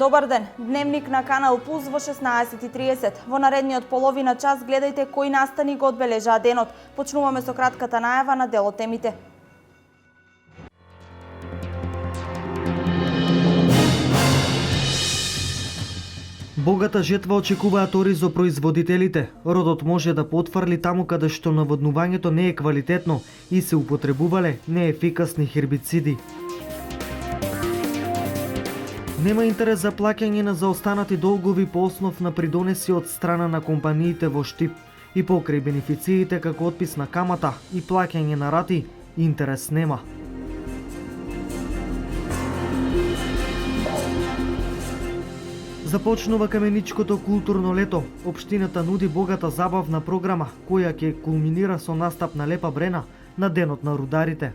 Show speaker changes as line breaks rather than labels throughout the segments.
Добар ден, дневник на Канал Пулс во 16:30. Во наредниот половина час гледајте кои настани го одбележаа денот. Почнуваме со кратката најава на дел од темите.
Богата жетва очекуваат оризо производителите. Родот може да потврли таму каде што наводнувањето не е квалитетно и се употребувале неефикасни хербициди. Нема интерес за плаќање на заостанати долгови по основ на придонеси од страна на компаниите во Штип и покрај бенефициите како отпис на камата и плаќање на рати, интерес нема. Започнува Каменичкото културно лето. Општината нуди богата забавна програма, која ќе кулминира со настап на Лепа Брена на Денот на рударите.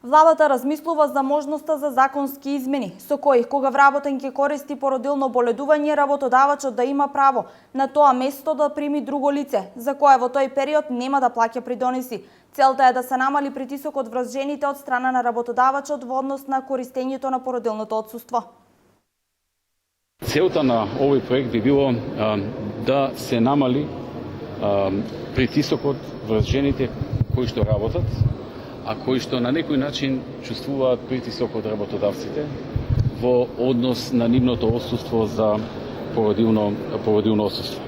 Владата размислува за можноста за законски измени, со кои, кога вработен ќе користи породилно боледување, работодавачот да има право на тоа место да прими друго лице, за кое во тој период нема да плаќа придонеси. Целта е да се намали притисокот врз жените од страна на работодавачот во однос на користењето на породилното отсуство.
Целта на овој проект би било да се намали притисокот врз жените кои што работат, а кои што на некој начин чувствуваат притисок од работодавците во однос на нивното отсуство за породилно отсуство.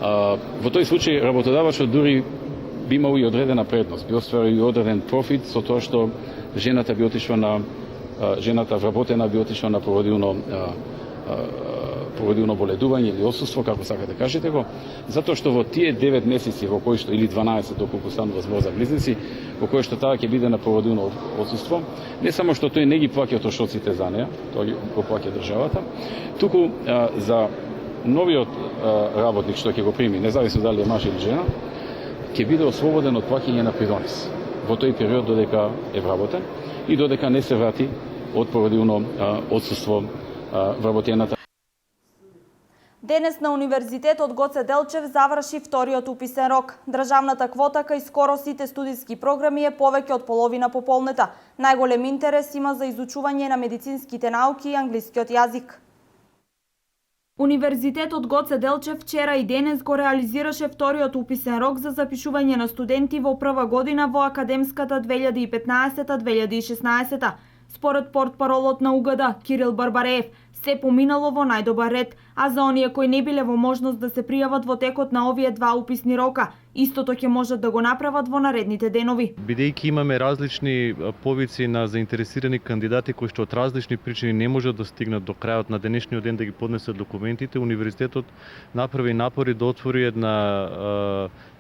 Во тој случај работодавачот дури би имал и одредена предност, би остварил и одреден профит со тоа што жената вработена би отишла на породилно боледување или отсуство, како сакате да кажете го, затоа што во тие 9 месеци во кои што или 12 доколку станува збор за близнаци, во кои што таа ќе биде на породилно отсуство, не само што тој не ги плаќа трошоците за неа, тој го плаќа државата, туку за новиот работник што ќе го прими, независно дали е маж или жена, ќе биде ослободен од плаќање на придонес во тој период додека е вработен и додека не се врати од породилно отсуство вработената.
Денес на Универзитетот Гоце Делчев заврши вториот уписен рок. Државната квота кај скоро сите студиски програми е повеќе од половина пополнета. Најголем интерес има за изучување на медицинските науки и англискиот јазик. Универзитетот Гоце Делчев вчера и денес го реализираше вториот уписен рок за запишување на студенти во прва година во академската 2015-2016. Според портпаролот на УГД Кирил Барбареев, се поминало во најдобар ред, а за оние кои не биле во можност да се пријават во текот на овие два уписни рока, истото ќе можат да го направат во наредните денови.
Бидејќи имаме различни повици на заинтересирани кандидати кои што од различни причини не можат да стигнат до крајот на денешниот ден да ги поднесат документите, универзитетот направи напори да отвори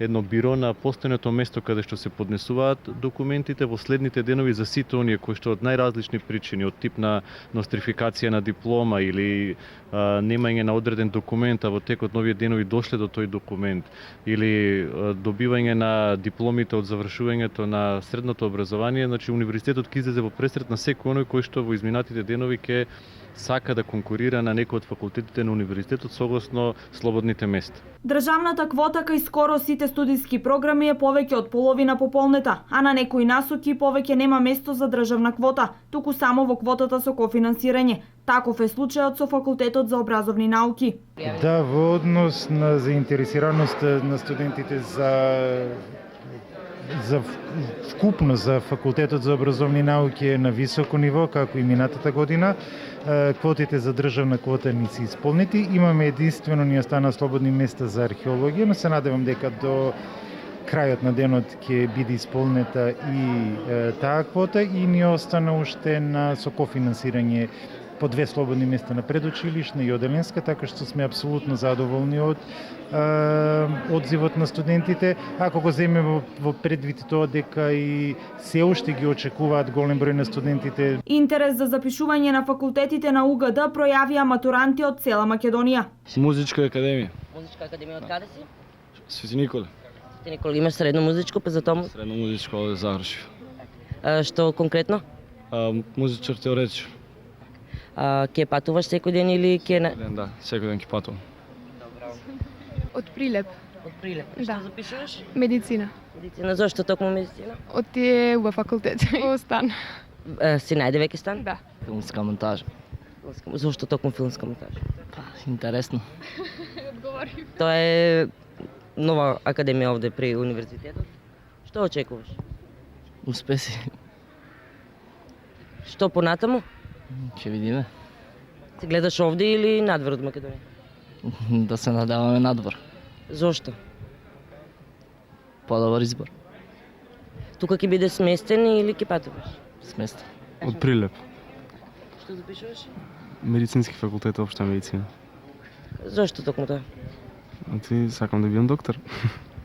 едно биро на постојното место каде што се поднесуваат документите во следните денови за сите оние кои што од најразлични причини, од тип на нострификација на диплома или немање на одреден документ, а во текот на овие денови дошле до тој документ, или добивање на дипломите од завршувањето на средното образование, значи универзитетот ќе излезе во пресрет на секој оној кој што во изминатите денови ќе сака да конкурира на некој од факултетите на универзитетот согласно слободните места.
Државната квота кај скоро сите студиски програми е повеќе од половина пополнета, а на некои насоки повеќе нема место за државна квота, туку само во квотата со кофинансирање. Таков е случајот со факултетот за образовни науки.
Да, во однос на заинтересираност на студентите за вкупно за факултетот за образовни науки е на високо ниво, како и минатата година. Квотите за државна квота не се исполнети. Имаме единствено ни остана слободни места за археологија, но се надевам дека до крајот на денот ќе биде исполнета и таа квота и ни остана уште на со кофинансирање по 2 слободни места на предучилишна и оделенска, така што сме апсолутно задоволни од одзивот на студентите. Ако го земеме во предвид тоа дека и се уште ги очекуваат голем број на студентите.
Интерес за запишување на факултетите на УГД пројавија матуранти од цела Македонија.
Музичка академија.
Музичка академија од каде си?
Свети Николе.
Свети Николе, имаш средно музичко, па затоа?
Средно музичко завршив.
Што конкретно?
Музичар теоретичар.
Ке патуваш секој ден или ке...
Да, секој ден ќе патувам.
Од Прилеп.
Од Прилеп.
Да.
Што запишуваш?
Медицина.
Медицина. Зошто токму медицина?
Од тие во факултет. Во стан.
Си најде веќе стан?
Да.
Филмска монтажа.
Зошто токму филмска монтажа?
Па, интересно.
Одговори.
Тоа е нова академија овде при универзитетот. Што очекуваш?
Успеси.
Што понатаму?
Ќе видиме.
Се гледаш овде или надвор од Македонија?
Да се надеваме надвор.
Зошто?
Подобар избор.
Тука ќе биде сместен или ќе патуваш?
Сместен.
Од Прилеп.
Што запишуваш?
Медицински факултет, општа медицина.
Зошто токму тоа?
Ти сакам да бидам доктор.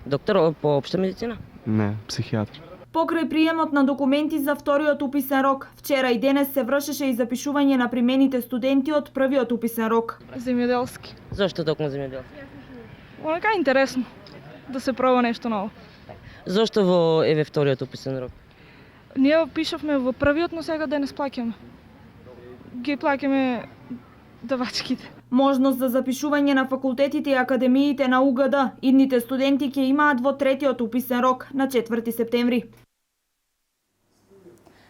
Доктор по општа медицина?
Не, психијатар.
Покрај приемот на документи за вториот уписен рок, вчера и денес се вршеше и запишување на примените студенти од првиот уписен рок.
Земјоделски.
Зошто токму земјодел?
Онака е интересно да се проба нешто ново.
Зошто во еве вториот уписен рок?
Ние пишавме во првиот, но сега денес плаќаме. Ги плаќаме давачките.
Можност за запишување на факултетите и академиите на УГД идните студенти ќе имаат во третиот уписен рок на 4 септември.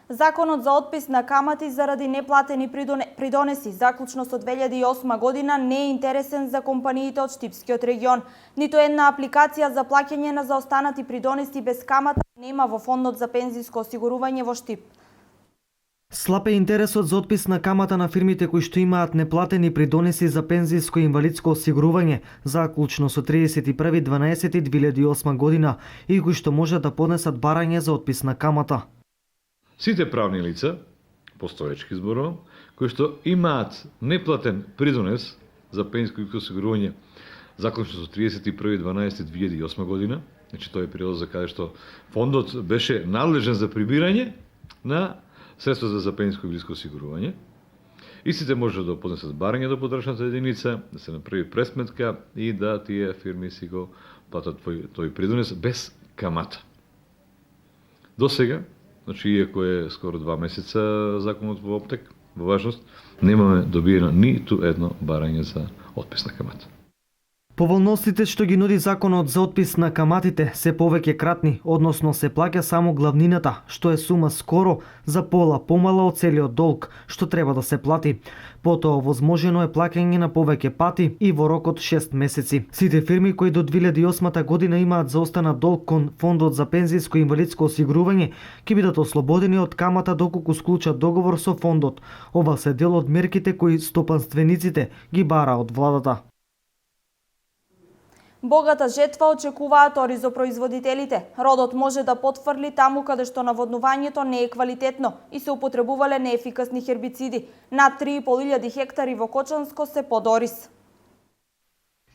Законот за отпис на камати заради неплатени придонеси заклучно со 2008 година не е интересен за компаниите од Штипскиот регион. Ниту една апликација за плаќање на заостанати придонеси без камата нема во Фондот за пензиско осигурување во Штип.
Слаб е интересот за отпис на камата на фирмите кои што имаат неплатени придонеси за пензиско и инвалидско осигурување заклучно со 31.12.2008 година и кои што може да поднесат барање за отпис на камата.
Сите правни лица, постоечки зборувам, кои што имаат неплатен придонес за пензиско осигурување заклучно со 31.12.2008 година, значи тоа е период за каде што фондот беше надлежен за прибирање на средства за пензиско и инвалидско осигурување. Истите може да поднесат барање до подрачната единица, да се направи пресметка и да тие фирми си го платат тој придонес без камата. До сега, значи иако е скоро 2 месеца законот во оптек, во важност, немаме добиено ниту едно барање за отпис на камата.
Поволностите што ги нуди законот за отпис на каматите се повеќе кратни, односно се плаќа само главнината, што е сума скоро за пола помала од целиот долг, што треба да се плати. Потоа возможено е плаќање на повеќе пати и во рок од 6 месеци. Сите фирми кои до 2008 година имаат заостанат долг кон Фондот за пензиско и инвалидско осигурување ќе бидат ослободени од камата доколку склучат договор со фондот. Ова се дел од мерките кои стопанствениците ги бара од владата.
Богата жетва очекуваат оризопроизводителите. Родот може да потврли таму каде што наводнувањето не е квалитетно и се употребувале неефикасни хербициди. Над 3.500 хектари во Кочанско се под ориз.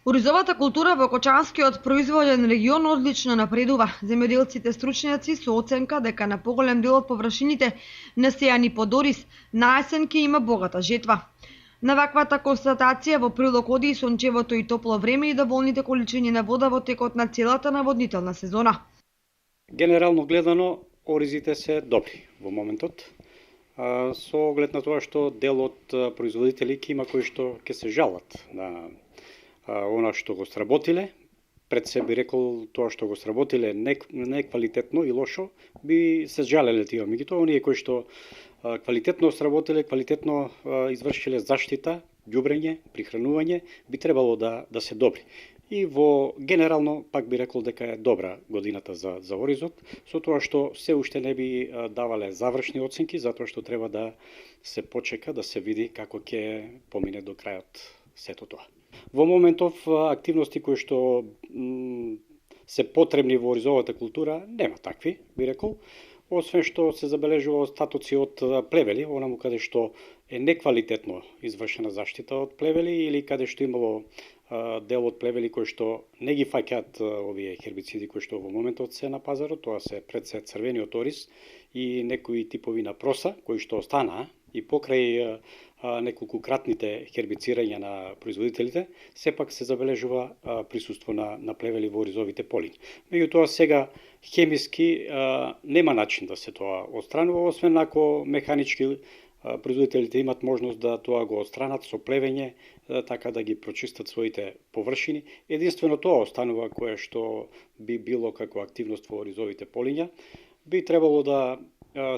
Оризовата култура во Кочанскиот производен регион одлично напредува. Земјоделците стручњаци со оценка дека на поголем дел од површините насејани под ориз, на есен ќе има богата жетва. На ваквата констатација во прилог оди и сончевото и топло време и доволните количини на вода во текот на целата наводнителна сезона.
Генерално гледано, оризите се добри во моментот, со оглед на тоа што дел од производители ќе има кои што ќе се жалат на она што го сработиле. Пред се би рекол тоа што го сработиле не квалитетно и лошо, би се жалеле тие, меѓутоа оние кои што квалитетно сработиле, квалитетно извршиле заштита, ѓубрење, прихранување, би требало да се добри. И во генерално пак би рекол дека е добра годината за оризот, со тоа што се уште не би давале завршни оценки, затоа што треба да се почека, да се види како ќе помине до крајот сето тоа. Во моментов активности кои што се потребни во оризовата култура нема такви, би рекол. Освен што се забележува остатоци од плевели, онаму каде што е неквалитетно извршена заштита од плевели или каде што имало дел од плевели кои што не ги фаќаат овие хербициди кои што во моментот се на пазарот, тоа се пред се црвениот ориз и некои типови на проса кои што останаа и покрај неколку кратните хербицирања на производителите, сепак се забележува присуство на плевели во оризовите полиња. Меѓутоа сега хемиски нема начин да се тоа отстранува, освен ако механички производителите имат можност да тоа го отстранат со плевење, така да ги прочистат своите површини. Единствено тоа останува кое што би било како активност во оризовите полиња. Би требало да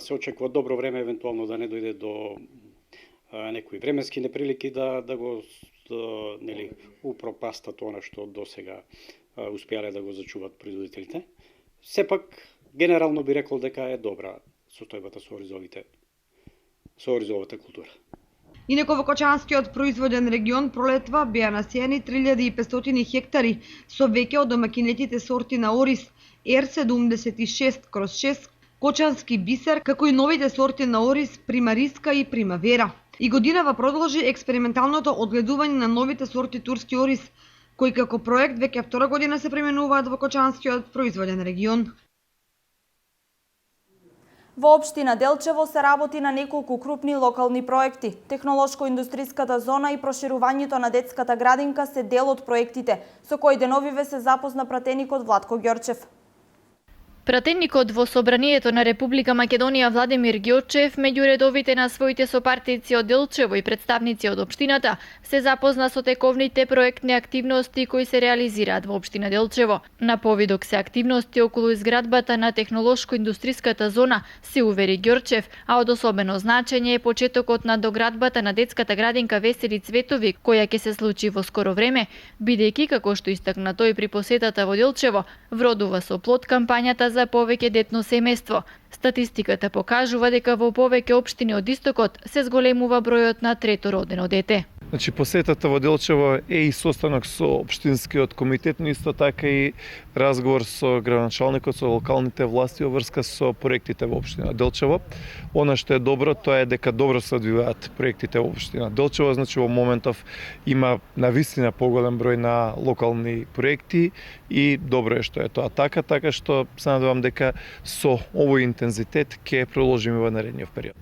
се очекува добро време, евентуално да не дојде до некои временски неприлики да го упропастат она што досега успеале да го зачуват производителите. Сепак, генерално би рекол дека е добра состојбата со оризовата култура.
Инаку во Кочанскиот производен регион пролетва беа насејани 3500 хектари со веќе од домакинетите сорти на ориз R76/6, Кочански бисер, како и новите сорти на ориз Примариска и Примавера. И годинава продолжи експерименталното одгледување на новите сорти турски ориз, кои како проект веќе втора година се применуваат во Кочанскиот производен регион.
Во општина Делчево се работи на неколку крупни локални проекти. Технолошко-индустриската зона и проширувањето на детската градинка се дел од проектите, со кои деновиве се запозна пратеникот Владко Ѓорчев.
Пратеникот во Собранието на Република Македонија Владимир Ѓорчев, меѓу редовите на своите сопартици од Делчево и представници од општината, се запозна со тековните проектни активности кои се реализираат во општина Делчево. На повидок се активности околу изградбата на технолошко-индустриската зона, се увери Ѓорчев, а од особено значење е почетокот на доградбата на детската градинка Весели Цветови, која ќе се случи во скоро време, бидејќи, како што истакна тој при посетата во Делчево, вродува со плод кампањата за повеќе детно семејство. Статистиката покажува дека во повеќе општини од истокот се зголемува бројот на трето родено дете.
Значи, посетата во Делчево е и состанок со општинскиот комитет, но исто така и разговор со градоначалникот, со локалните власти во врска со проектите во општина Делчево. Она што е добро, тоа е дека добро се одвиваат проектите во општина Делчево, значи во моментов има навистина поголем број на локални проекти и добро е што е тоа така што се надевам дека со овој интензитет ќе продолжиме во наредниот период.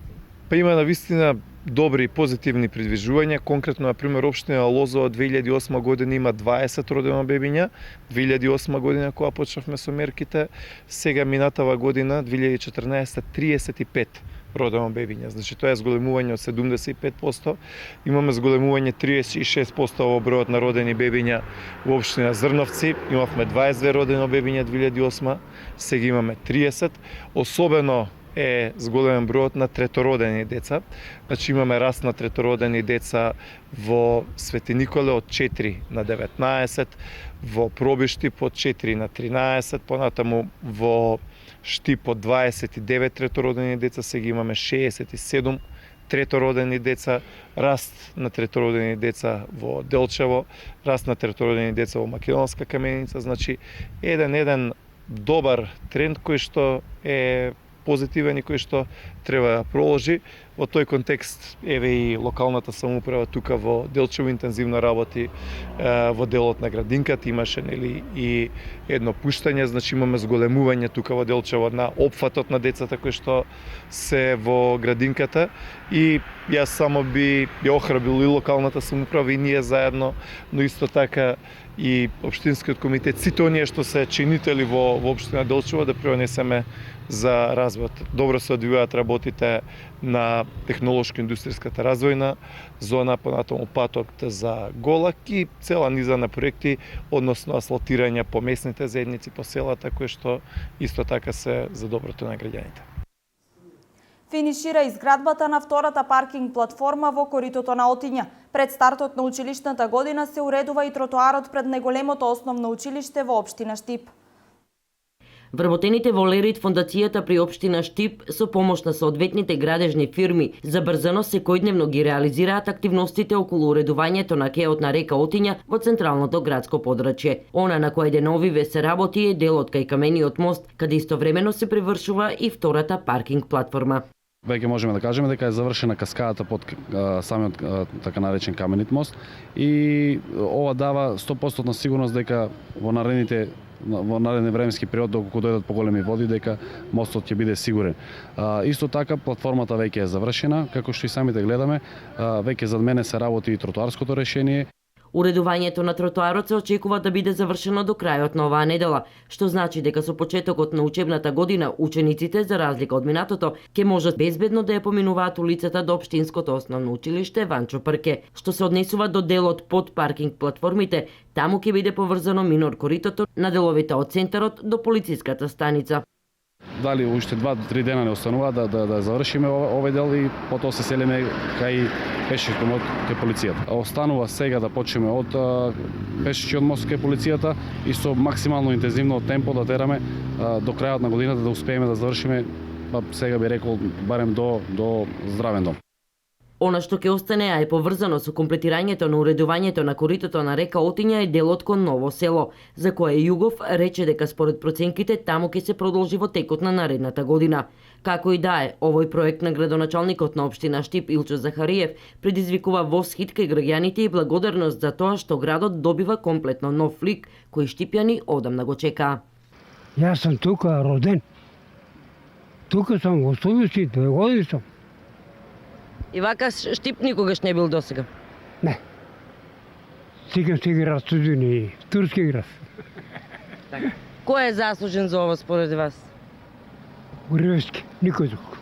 Па има навистина добри и позитивни придвижувања. Конкретно, на пример, општина Лозова 2008 година има 20 родено бебиња, 2008 година кога почнавме со мерките, сега минатава година 2014 35 родено бебиња. Значи тоа е зголемување од 75%. Имаме зголемување 36% во бројот на родени бебиња во општина Зрновци. Имавме 22 родено бебиња 2008, сега имаме 30. Особено е зголемен бројот на третородени деца. Значи имаме раст на третородени деца во Свети Николе од 4 на 19, во Пробиштип од 4 на 13, понатаму во Штип од 29 третородени деца, сега имаме 67 третородени деца, раст на третородени деца во Делчево, раст на третородени деца во Македонска Каменица, значи еден добар тренд кој што е позитивен и кој што треба да продолжи. Во тој контекст еве и локалната самоуправа тука во Делчево интензивно работи во делот на градинката, имаше и едно пуштање, значи имаме зголемување тука во Делчево на опфатот на децата кои што се во градинката и јас само би ја охрабрил и локалната самоуправа и ние заедно, но исто така и општинскиот комитет, сите оние што се чинители во општина Делчево да пренесеме за развојот. Добро се одвиваат работите на технолошко-индустријската развојна зона, понатаму патот за Голак и цела низа на проекти, односно асфалтирање по местните заедници, по селата, кои што исто така се за доброто на граѓаните.
Финишира изградбата на втората паркинг платформа во коритото на Отиња. Пред стартот на училишната година се уредува и тротоарот пред најголемото основно училиште во општина Штип.
Вработените во Лерит фондацијата при општина Штип со помош на соодветните градежни фирми забрзано секојдневно ги реализираат активностите околу уредувањето на кеот на река Отиња во централното градско подрачје. Она на кој деновиве се работи е делот кај камениот мост, каде истовремено се привршува и втората паркинг платформа.
Веќе можеме да кажеме дека е завршена каскадата под самиот така наречен каменит мост и ова дава 100% сигурност дека во наредни временски период, доколку дојдат поголеми води, дека мостот ќе биде сигурен. Исто така, платформата веќе е завршена, како што и самите гледаме, веќе зад мене се работи и тротоарското решение.
Уредувањето на тротоарот се очекува да биде завршено до крајот на оваа недела, што значи дека со почетокот на учебната година учениците, за разлика од минатото, ќе можат безбедно да ја поминуваат улицата до Општинското основно училиште Ванчо Прке. Што се однесува до делот под паркинг платформите, таму ќе биде поврзано минор коритото на деловите од центарот до полициската станица.
Дали уште 2 до 3 дена не останува да завршиме овој дел и потоа се селиме кај пешечки мост кај полицијата. Останува сега да почнеме од пешечкиот мост кај полицијата и со максимално интензивно темпо да тераме до крајот на годината да успееме да завршиме, па сега би рекол барем до здравен дом.
Она што ќе остане, а е поврзано со комплетирањето на уредувањето на коритото на река Отиња е делот кон Ново село, за кое Југов рече дека според проценките таму ќе се продолжи во текот на наредната година. Како и да е, овој проект на градоначалникот на општина Штип Илчо Захариев предизвикува восхит кај граѓаните и благодарност за тоа што градот добива комплетно нов лик кој штипјани одамна го чекаа.
Јас сум тука роден. Тука сум во Сувиси, 2 години сум.
И вака Штип никогаш не бил досега?
Не. Сега се игра студени, турски игра.
Кој е заслужен за ова според вас?
Гревски, никој друг.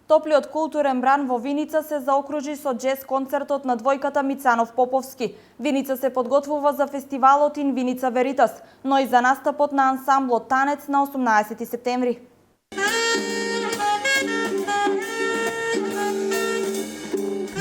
Топлиот културен бран во Виница се заокружи со джез концертот на двојката Мицанов Поповски. Виница се подготвува за фестивалот Ин Виница Веритас, но и за настапот на ансамблот Танец на 18 септември.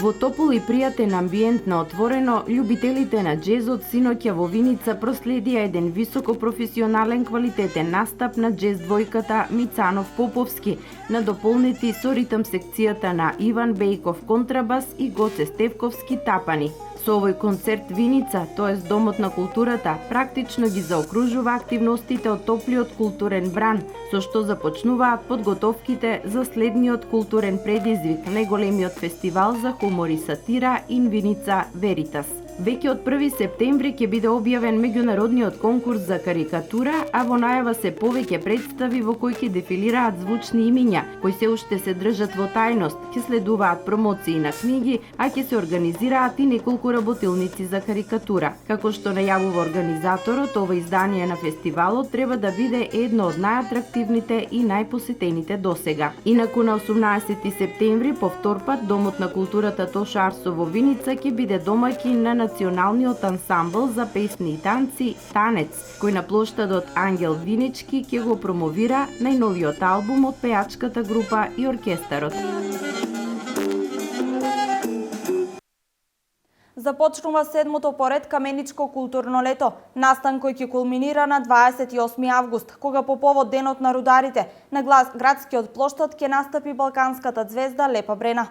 Во топол и пријатен амбиент на отворено, љубителите на джезот синоќа во Виница проследија еден високопрофесионален квалитетен настап на джез двојката Мицанов Поповски, надополнети со ритм секцијата на Иван Бејков контрабас и Гоце Стевковски тапани. Со овој концерт Виница, тоест Домот на културата, практично ги заокружува активностите од топлиот културен бран, со што започнуваат подготовките за следниот културен предизвик, најголемиот фестивал за хумор и сатира Ин Виница Веритас. Веќе од 1 септември ќе биде објавен меѓународниот конкурс за карикатура, а во најава се повеќе представи во кои ќе дефилираат звучни имиња, кои се уште се држат во тајност, ќе следуваат промоции на книги, а ќе се организираат и неколку работилници за карикатура. Како што најавува организаторот, ова издание на фестивалот треба да биде едно од најатрактивните и најпосетените досега. Инаку на 18 септември повторпат Домот на културата Тоша Арсо во Виница ќе биде домаќин на националниот ансамбл за песни и танци Танец, кој на плоштадот Ангел Винички ќе го промовира најновиот албум од пејачката група и оркестарот.
Започнува 7-то поред Каменичко културно лето. Настан кој ќе кулминира на 28 август, кога по повод денот на рударите на градскиот плоштад ќе настапи балканската ѕвезда Лепа Брена.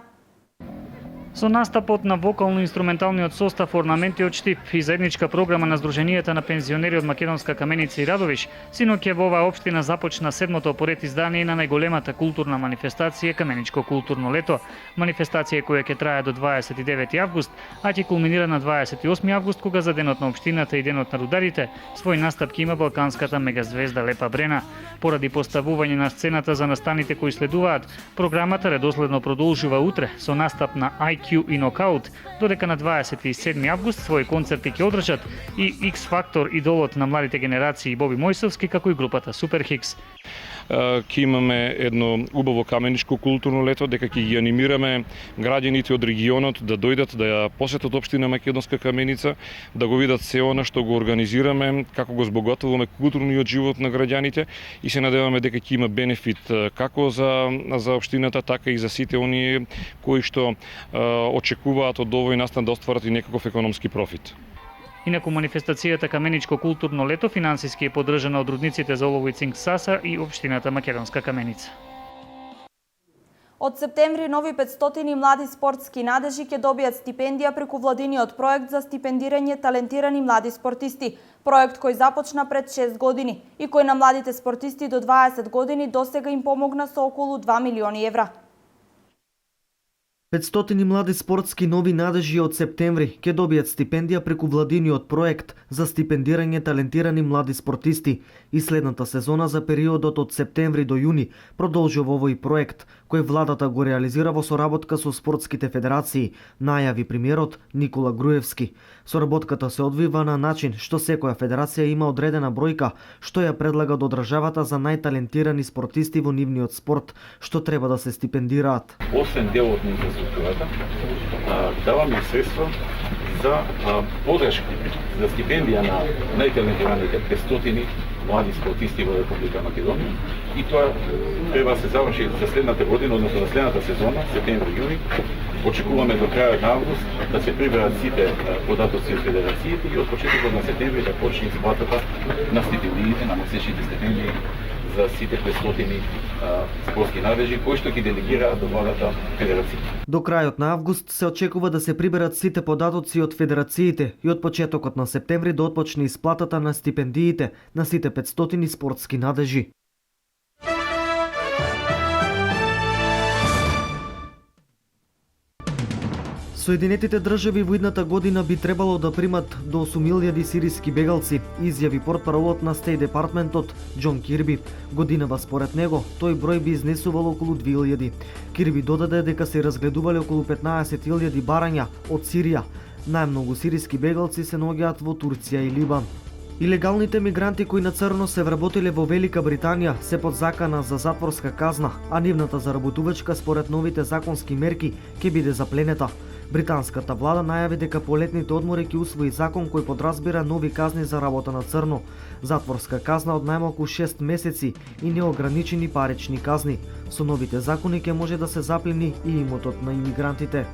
Со настапот на вокално-инструменталниот состав Орнаменти од Штип и заедничка програма на Сдруженијата на пензионери од Македонска Каменица и Радовиш, синоќа во оваа општина започна 7-то поред издание на најголемата културна манифестација Каменичко културно лето. Манифестација која ќе трае до 29 август, а ќе кулминира на 28 август, кога за денот на општината и денот на рударите свој настап ќе има балканската мегазвезда Лепа Брена. Поради поставување на сцената за настаните кои следуваат, програмата редоследно продолжува утре со настап на IQ и Нокаут, додека на 27 август своји концерти ќе одржат и X Factor, идолот на младите генерации Боби Мојсовски, како и групата Супер Хикс.
Ќе имаме едно убаво каменичко културно лето, дека ќе ги анимираме граѓаните од регионот да дојдат да ја посетат општина Македонска Каменица, да го видат се она што го организираме, како го збогатуваме културниот живот на граѓаните и се надеваме дека ќе има бенефит како за општината, така и за сите оние кои што очекуваат од овој настан да остварат и некаков економски профит.
Инаку манифестацијата Каменичко културно лето финансиски е поддржана од рудниците за олово и цинк САСА и општината Македонска Каменица.
Од септември нови 500 млади спортски надежи ќе добијат стипендија преку владиниот проект за стипендирање талентирани млади спортисти. Проект кој започна пред 6 години и кој на младите спортисти до 20 години досега им помогна со околу 2 милиони евра.
500 млади спортски нови надежи од септември ќе добијат стипендија преку владиниот проект за стипендирање талентирани млади спортисти и следната сезона за периодот од септември до јуни продолжува овој проект кој владата го реализира во соработка со спортските федерации, најави премиерот Никола Груевски. Соработката се одвива на начин што секоја федерација има одредена бројка што ја предлага до државата за најталентирани спортисти во нивниот спорт, што треба да се стипендираат.
Освен делот на инфраструктурата, даваме средства за подршка, за стипендија на најталентираните 500 млади спортисти во Република Македонија, и тоа треба да се заврши за следната година, односно за следната сезона, септември-јуни. Очекуваме до крајот на август да се приберат сите податоци од федерациите и од почетокот на септември да почне исплатата на стипендиите, на месечните стипендии за сите 500 спортски надежи кои што ги делегираат до владата федерација.
До крајот на август се очекува да се приберат сите податоци од федерациите и од почетокот на септември да отпочне исплатата на стипендиите на сите 500 спортски надежи. Соединетите држави во идната година би требало да примат до 8.000 сириски бегалци, изјави портпаролот на Стејт Департментот Џон Кирби. Годинава според него, тој број би изнесувал околу 2.000. Кирби додаде дека се разгледувале околу 15.000 барања од Сирија. Најмногу сириски бегалци се наоѓаат во Турција и Либан. Илегалните мигранти кои на црно се вработиле во Велика Британија се под закана за затворска казна, а нивната заработувачка според новите законски мерки ќе биде запленета. Британската влада најави дека по летните одмори ќе усвои закон кој подразбира нови казни за работа на црно, затворска казна од најмалку 6 месеци и неограничени парични казни. Со новите закони ќе може да се заплени и имотот на имигрантите.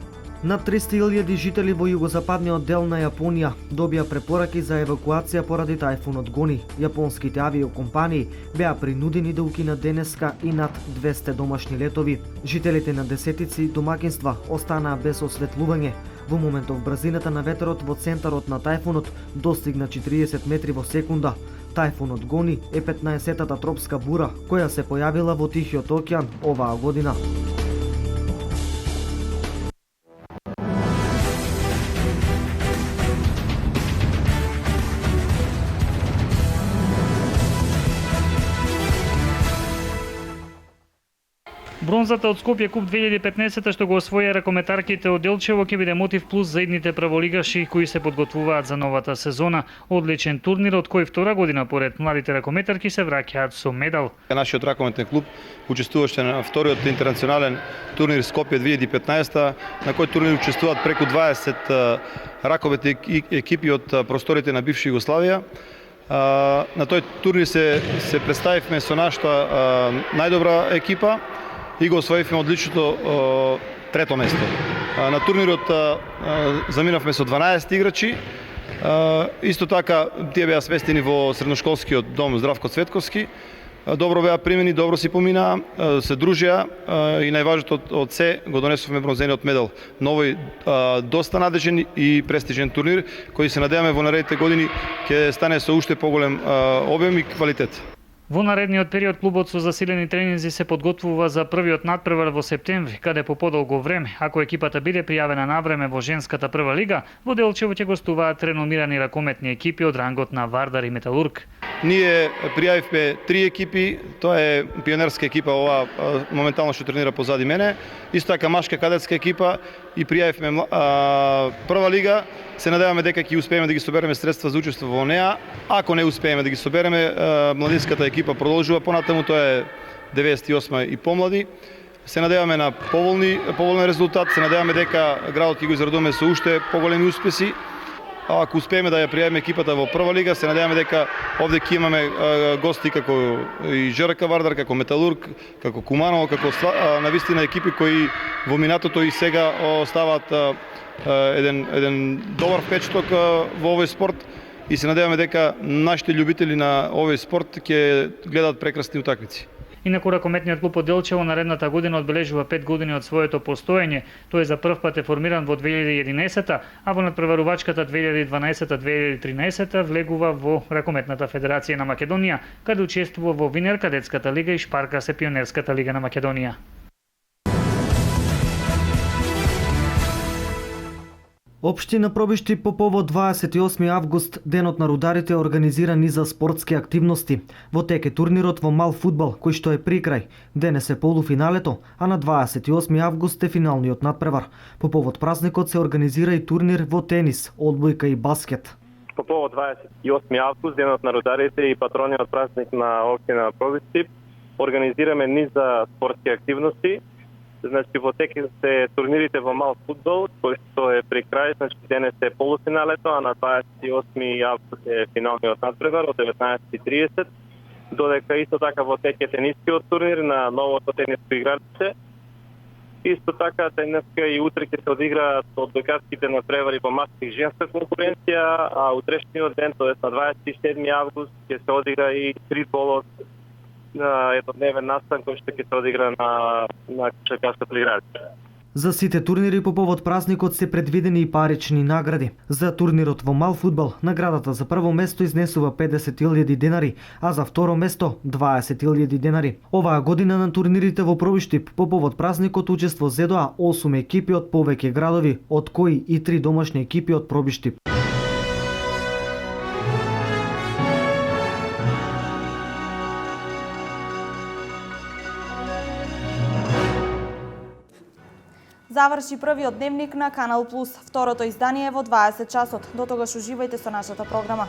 Над 300.000 жители во југозападниот дел на Јапонија добија препораки за евакуација поради тајфунот Гони. Јапонските авиокомпании беа принудени да укинат денеска и над 200 домашни летови. Жителите на десетици домакинства останаа без осветлување. Во моментов брзината на ветерот во центарот на тајфунот достигна 40 метри во секунда. Тајфунот Гони е 15-тата тропска бура која се појавила во Тихиот океан оваа година.
Бронзата од Скопје Куп 2015 што го освоја ракометарките од Делчево ќе биде мотив плюс за идните праволигаши кои се подготвуваат за новата сезона. Одличен турнир од кој втора година поред младите ракометарки се враќаат со медал.
Нашиот ракометен клуб учествуваше на вториот интернационален турнир Скопје 2015, на кој турнир учествуваат преку 20 ракометни екипи од просторите на бивша Југославија. На тој турнир се представивме со нашата најдобра екипа и го освоивме одличното трето место. На турнирот заминавме со 12 играчи. Исто така, тие беа сместени во средношколскиот дом Здравко Цветковски. Добро беа примени, добро си поминаа, се дружеа и најважното од се го донесовме бронзениот медал. Новој доста надежен и престижен турнир кој се надеваме во наредните години ќе стане со уште поголем обем и квалитет.
Во наредниот период клубот со засилени тренинзи се подготвува за првиот надпревар во септември, каде по подолго време, ако екипата биде пријавена на време во женската прва лига, во Делчево ќе гостуваат реномирани ракометни екипи од рангот на Вардар и Металург.
Ние пријавивме 3 екипи, тоа е пионерска екипа, ова моментално што тренира позади мене, исто така машка кадетска екипа и пријавивме прва лига. Се надеваме дека ќе успееме да ги собереме средства за учество во неа. Ако не успееме да ги собереме, младинската екипа продолжува понатаму, тоа е 98 и помлади. Се надеваме на поволен резултат, се надеваме дека градот ќе го израдуваме со уште поголеми успеси. Ако успееме да ја пријавиме екипата во прва лига, се надеваме дека овде ќе имаме гости како и ЖРК Вардар, како Металург, како Куманово, како навистина екипи кои во минатото и сега оставаат еден добар впечаток во овој спорт и се надеваме дека нашите љубители на овој спорт ќе гледаат прекрасни утакмици.
Инаку ракометниот клуб од Делчево наредната година одбележува 5 години од своето постоење. Тој за прв пат е формиран во 2011, а во надпреварувачката 2012-2013 влегува во Ракометната федерација на Македонија, каде учествува во Винер кадетската лига и Шпарка се пионерската лига на Македонија.
Општина Пробиштип по повод 28 август, денот на рударите, организира низа спортски активности. Во тек е турнирот во мал фудбал, кој што е при крај. Денес е полуфиналето, а на 28 август е финалниот надпревар. По повод празникот се организира и турнир во тенис, одбојка и баскет.
По повод 28 август, денот на рударите и патрониот празник на општина Пробиштип, организираме низа спортски активности. Значи во тек се турнирите во мал фудбал, кој што е при крај, значи денес е полуфиналето, а на 28 август е финалниот надпревар од 19:30, додека исто така во тек е тенискиот турнир на новото тениско игралище. Исто така денеска и утре ќе се одиграат одбојкарските надпревари во мажка и женска конкуренција, а утрешниот ден, тоест на 27 август, ќе се одигра и триболот, еднодневен настан кој што ќе се одигра на кошаркарското игралище.
За сите турнири по повод празникот се предвидени и парични награди. За турнирот во мал фудбал наградата за прво место изнесува 50.000 денари, а за второ место 20.000 денари. Оваа година на турнирите во Пробиштип по повод празникот учество зедоа 8 екипи од повеќе градови, од кои и 3 домашни екипи од Пробиштип.
Заврши првиот дневник на Канал Плюс. Второто издание во 20 часот. До тогаш уживајте со нашата програма.